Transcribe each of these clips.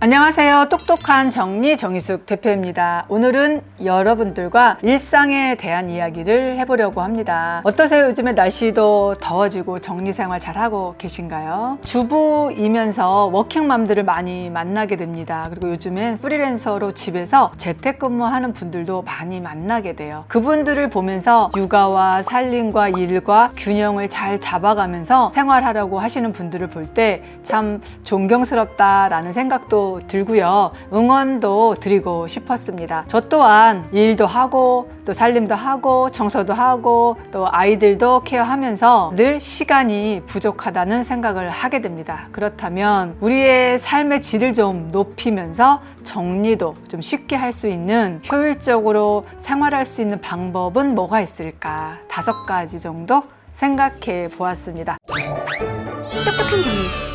안녕하세요. 똑똑한 정리 정희숙 대표입니다. 오늘은 여러분들과 일상에 대한 이야기를 해보려고 합니다. 어떠세요? 요즘에 날씨도 더워지고 정리생활 잘하고 계신가요? 주부이면서 워킹맘들을 많이 만나게 됩니다. 그리고 요즘엔 프리랜서로 집에서 재택근무하는 분들도 많이 만나게 돼요. 그분들을 보면서 육아와 살림과 일과 균형을 잘 잡아가면서 생활하려고 하시는 분들을 볼 때 참 존경스럽다라는 생각도 들고요. 응원도 드리고 싶었습니다. 저 또한 일도 하고 또 살림도 하고 청소도 하고 또 아이들도 케어하면서 늘 시간이 부족하다는 생각을 하게 됩니다. 그렇다면 우리의 삶의 질을 좀 높이면서 정리도 좀 쉽게 할 수 있는, 효율적으로 생활할 수 있는 방법은 뭐가 있을까? 5가지 정도 생각해 보았습니다. 똑똑한 정리.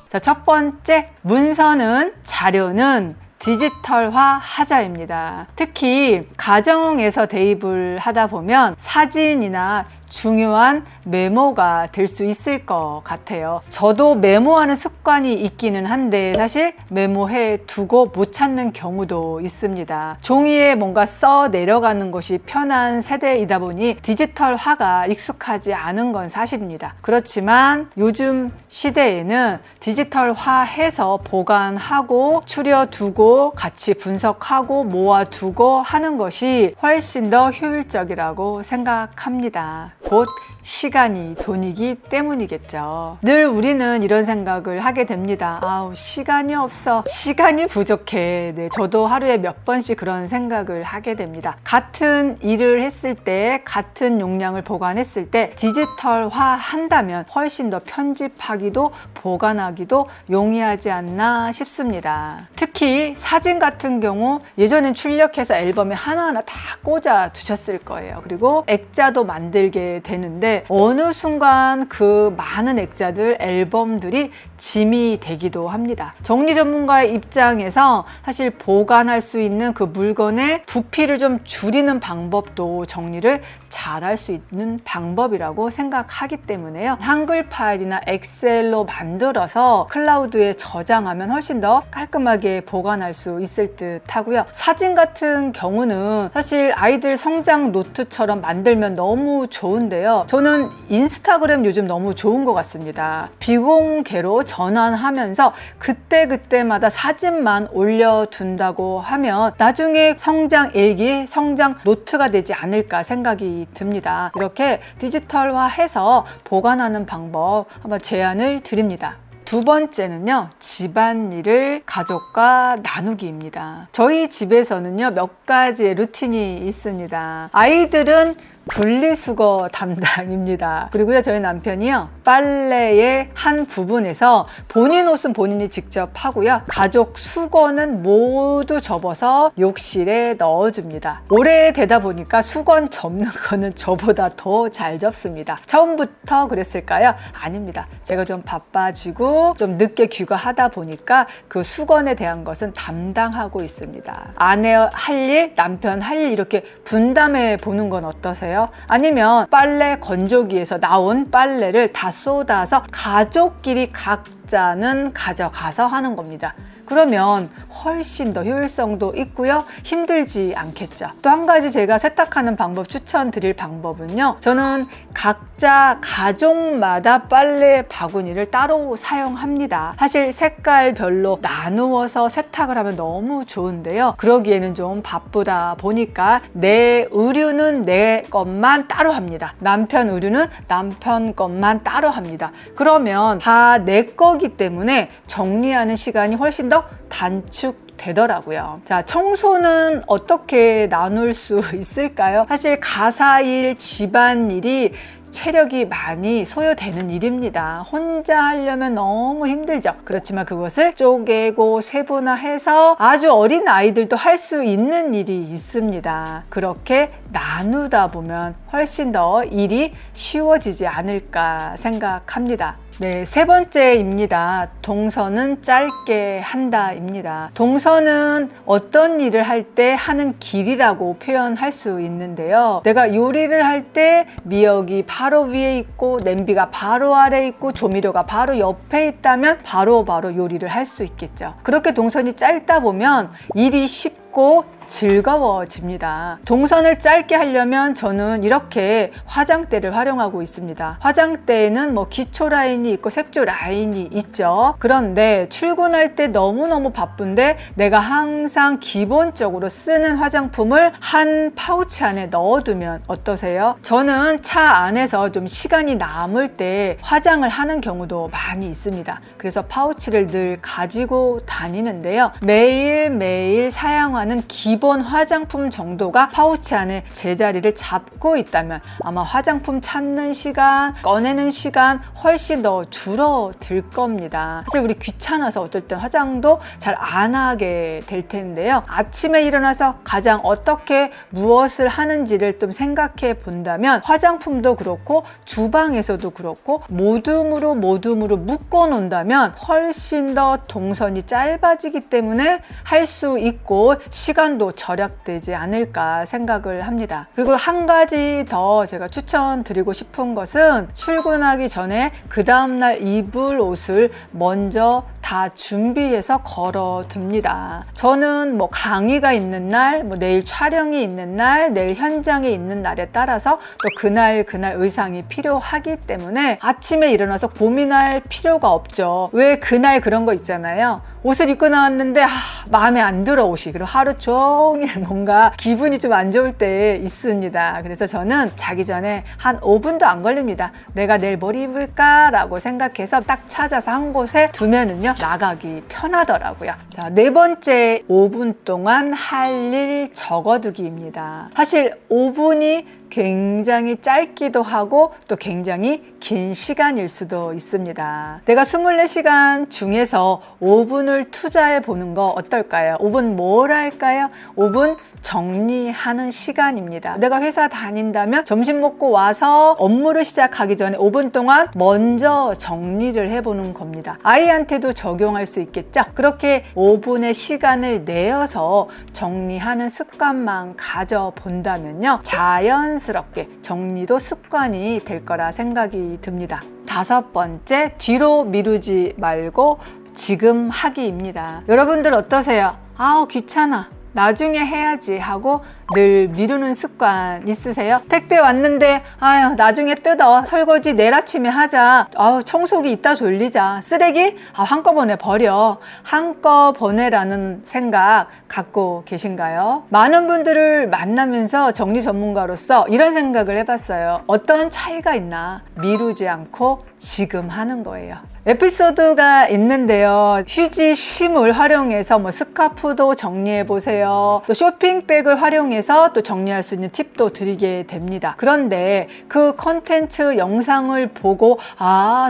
자, 첫 번째, 문서는, 자료는 디지털화 하자입니다. 특히 가정에서 대입을 하다 보면 사진이나 중요한 메모가 될 수 있을 것 같아요. 저도 메모하는 습관이 있기는 한데 사실 메모해 두고 못 찾는 경우도 있습니다. 종이에 뭔가 써 내려가는 것이 편한 세대이다 보니 디지털화가 익숙하지 않은 건 사실입니다. 그렇지만 요즘 시대에는 디지털화해서 보관하고 추려두고 같이 분석하고 모아두고 하는 것이 훨씬 더 효율적이라고 생각합니다. 곧 시간이 돈이기 때문이겠죠. 늘 우리는 이런 생각을 하게 됩니다. 아우, 시간이 없어. 시간이 부족해. 네, 저도 하루에 몇 번씩 그런 생각을 하게 됩니다. 같은 일을 했을 때, 같은 용량을 보관했을 때 디지털화 한다면 훨씬 더 편집하기도 보관하기도 용이하지 않나 싶습니다. 특히 사진 같은 경우 예전엔 출력해서 앨범에 하나하나 다 꽂아 두셨을 거예요. 그리고 액자도 만들게 되는데 어느 순간 그 많은 액자들, 앨범들이 짐이 되기도 합니다. 정리 전문가의 입장에서 사실 보관할 수 있는 그 물건의 부피를 좀 줄이는 방법도 정리를 잘 할 수 있는 방법이라고 생각하기 때문에요. 한글 파일이나 엑셀로 만들어서 클라우드에 저장하면 훨씬 더 깔끔하게 보관할 수 있을 듯 하고요. 사진 같은 경우는 사실 아이들 성장 노트처럼 만들면 너무 좋은데요. 저는 인스타그램 요즘 너무 좋은 것 같습니다. 비공개로 전환하면서 그때그때마다 사진만 올려둔다고 하면 나중에 성장 일기, 성장 노트가 되지 않을까 생각이 듭니다. 이렇게 디지털화해서 보관하는 방법 한번 제안을 드립니다. 두 번째는요, 집안일을 가족과 나누기입니다. 저희 집에서는요, 몇 가지의 루틴이 있습니다. 아이들은 분리수거 담당입니다. 그리고요, 저희 남편이요, 빨래의 한 부분에서 본인 옷은 본인이 직접 하고요, 가족 수건은 모두 접어서 욕실에 넣어줍니다. 오래되다 보니까 수건 접는 거는 저보다 더 잘 접습니다. 처음부터 그랬을까요? 아닙니다. 제가 좀 바빠지고 좀 늦게 귀가하다 보니까 그 수건에 대한 것은 담당하고 있습니다. 아내 할 일, 남편 할 일 이렇게 분담해 보는 건 어떠세요? 아니면 빨래 건조기에서 나온 빨래를 다 쏟아서 가족끼리 각자는 가져가서 하는 겁니다. 그러면 훨씬 더 효율성도 있고요, 힘들지 않겠죠. 또 한 가지 제가 세탁하는 방법 추천드릴 방법은요, 저는 각자 가족마다 빨래 바구니를 따로 사용합니다. 사실 색깔별로 나누어서 세탁을 하면 너무 좋은데요, 그러기에는 좀 바쁘다 보니까 내 의류는 내 것만 따로 합니다. 남편 의류는 남편 것만 따로 합니다. 그러면 다 내 거기 때문에 정리하는 시간이 훨씬 더 단축되더라고요. 자, 청소는 어떻게 나눌 수 있을까요? 사실 가사일, 집안일이 체력이 많이 소요되는 일입니다. 혼자 하려면 너무 힘들죠. 그렇지만 그것을 쪼개고 세분화해서 아주 어린 아이들도 할 수 있는 일이 있습니다. 그렇게 나누다 보면 훨씬 더 일이 쉬워지지 않을까 생각합니다. 네, 세 번째입니다. 동선은 짧게 한다입니다. 동선은 어떤 일을 할 때 하는 길이라고 표현할 수 있는데요. 내가 요리를 할 때 미역이 바로 위에 있고 냄비가 바로 아래 있고 조미료가 바로 옆에 있다면 바로 요리를 할 수 있겠죠. 그렇게 동선이 짧다 보면 일이 쉽고 즐거워집니다. 동선을 짧게 하려면 저는 이렇게 화장대를 활용하고 있습니다. 화장대에는 뭐 기초 라인이 있고 색조 라인이 있죠. 그런데 출근할 때 너무너무 바쁜데 내가 항상 기본적으로 쓰는 화장품을 한 파우치 안에 넣어두면 어떠세요? 저는 차 안에서 좀 시간이 남을 때 화장을 하는 경우도 많이 있습니다. 그래서 파우치를 늘 가지고 다니는데요. 매일매일 사용하는 기본 화장품 정도가 파우치 안에 제자리를 잡고 있다면 아마 화장품 찾는 시간, 꺼내는 시간 훨씬 더 줄어들 겁니다. 사실 우리 귀찮아서 어떨 땐 화장도 잘 안 하게 될 텐데요. 아침에 일어나서 가장 어떻게 무엇을 하는지를 좀 생각해 본다면 화장품도 그렇고 주방에서도 그렇고 모둠으로 묶어 놓는다면 훨씬 더 동선이 짧아지기 때문에 할 수 있고 시간도 절약되지 않을까 생각을 합니다. 그리고 한 가지 더 제가 추천드리고 싶은 것은 출근하기 전에 그 다음날 입을 옷을 먼저 다 준비해서 걸어둡니다. 저는 뭐 강의가 있는 날, 뭐 내일 촬영이 있는 날, 내일 현장에 있는 날에 따라서 또 그날 의상이 필요하기 때문에 아침에 일어나서 고민할 필요가 없죠. 왜 그날 그런 거 있잖아요. 옷을 입고 나왔는데 마음에 안 들어 옷이. 그리고 하루 종일 뭔가 기분이 좀 안 좋을 때 있습니다. 그래서 저는 자기 전에 한 5분도 안 걸립니다. 내가 내일 뭘 입을까? 라고 생각해서 딱 찾아서 한 곳에 두면은요 나가기 편하더라고요. 자, 네 번째 5분 동안 할 일 적어두기입니다. 사실 5분이 굉장히 짧기도 하고 또 굉장히 긴 시간일 수도 있습니다. 내가 24시간 중에서 5분을 투자해 보는 거 어떨까요? 5분 뭘 할까요? 5분 정리하는 시간입니다. 내가 회사 다닌다면 점심 먹고 와서 업무를 시작하기 전에 5분 동안 먼저 정리를 해보는 겁니다. 아이한테도 적용할 수 있겠죠? 그렇게 5분의 시간을 내어서 정리하는 습관만 가져본다면요. 자연스럽게 정리도 습관이 될 거라 생각이 듭니다. 다섯 번째, 뒤로 미루지 말고 지금 하기입니다. 여러분들 어떠세요? 아우 귀찮아. 나중에 해야지 하고 늘 미루는 습관 있으세요? 택배 왔는데 아유 나중에 뜯어. 설거지 내일 아침에 하자. 아우 청소기 이따 돌리자. 쓰레기? 한꺼번에 버려. 한꺼번에라는 생각 갖고 계신가요? 많은 분들을 만나면서 정리 전문가로서 이런 생각을 해봤어요. 어떤 차이가 있나? 미루지 않고 지금 하는 거예요. 에피소드가 있는데요. 휴지심을 활용해서 뭐 스카프도 정리해 보세요. 또 쇼핑백을 활용해서 또 정리할 수 있는 팁도 드리게 됩니다. 그런데 그 컨텐츠 영상을 보고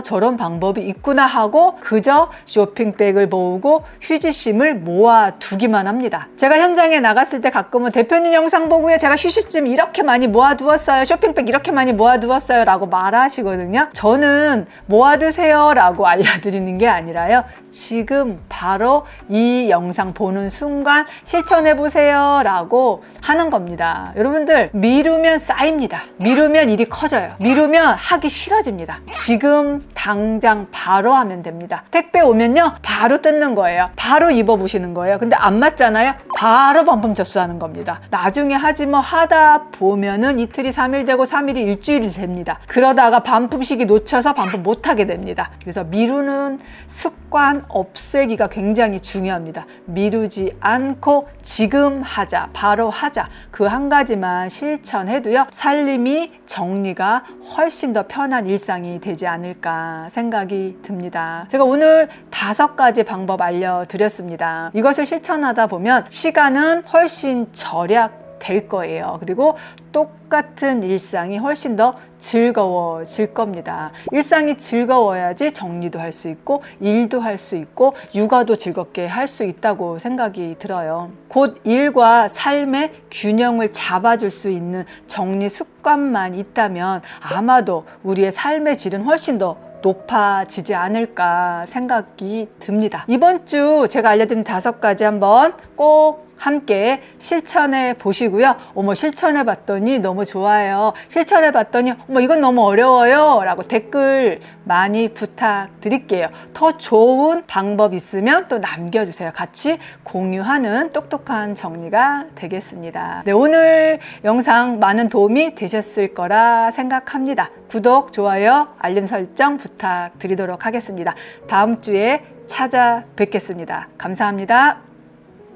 저런 방법이 있구나 하고 그저 쇼핑백을 모으고 휴지심을 모아두기만 합니다. 제가 현장에 나갔을 때 가끔은 대표님 영상 보고요. 제가 휴지심 이렇게 많이 모아두었어요. 쇼핑백 이렇게 많이 모아두었어요. 라고 말하시거든요. 저는 모아두세요 라고 알려드리는 게 아니라요. 지금 바로 이 영상 보는 순간 실천해 보세요 라고 하는 겁니다. 여러분들 미루면 쌓입니다. 미루면 일이 커져요. 미루면 하기 싫어집니다. 지금 당장 바로 하면 됩니다. 택배 오면요 바로 뜯는 거예요. 바로 입어보시는 거예요. 근데 안 맞잖아요. 바로 반품 접수하는 겁니다. 나중에 하지 뭐 하다 보면은 이틀이 3일 되고 3일이 일주일이 됩니다. 그러다가 반품 시기 놓쳐서 반품 못하게 됩니다. 그래서 미루는 습관 없애기가 굉장히 중요합니다. 미루지 않고 지금 하자, 바로 하자. 그 한 가지만 실천해도요. 살림이 정리가 훨씬 더 편한 일상이 되지 않을까 생각이 듭니다. 제가 오늘 5가지 방법 알려드렸습니다. 이것을 실천하다 보면 시간은 훨씬 절약될 거예요. 그리고 똑같은 일상이 훨씬 더 즐거워질 겁니다. 일상이 즐거워야지 정리도 할 수 있고 일도 할 수 있고 육아도 즐겁게 할 수 있다고 생각이 들어요. 곧 일과 삶의 균형을 잡아줄 수 있는 정리 습관만 있다면 아마도 우리의 삶의 질은 훨씬 더 높아지지 않을까 생각이 듭니다. 이번 주 제가 알려드린 5가지 한번 꼭 함께 실천해 보시고요. 실천해 봤더니 너무 좋아요. 실천해 봤더니 이건 너무 어려워요 라고 댓글 많이 부탁드릴게요. 더 좋은 방법 있으면 또 남겨주세요. 같이 공유하는 똑똑한 정리가 되겠습니다. 네, 오늘 영상 많은 도움이 되셨을 거라 생각합니다. 구독, 좋아요, 알림 설정 부탁드리도록 하겠습니다. 다음 주에 찾아뵙겠습니다. 감사합니다.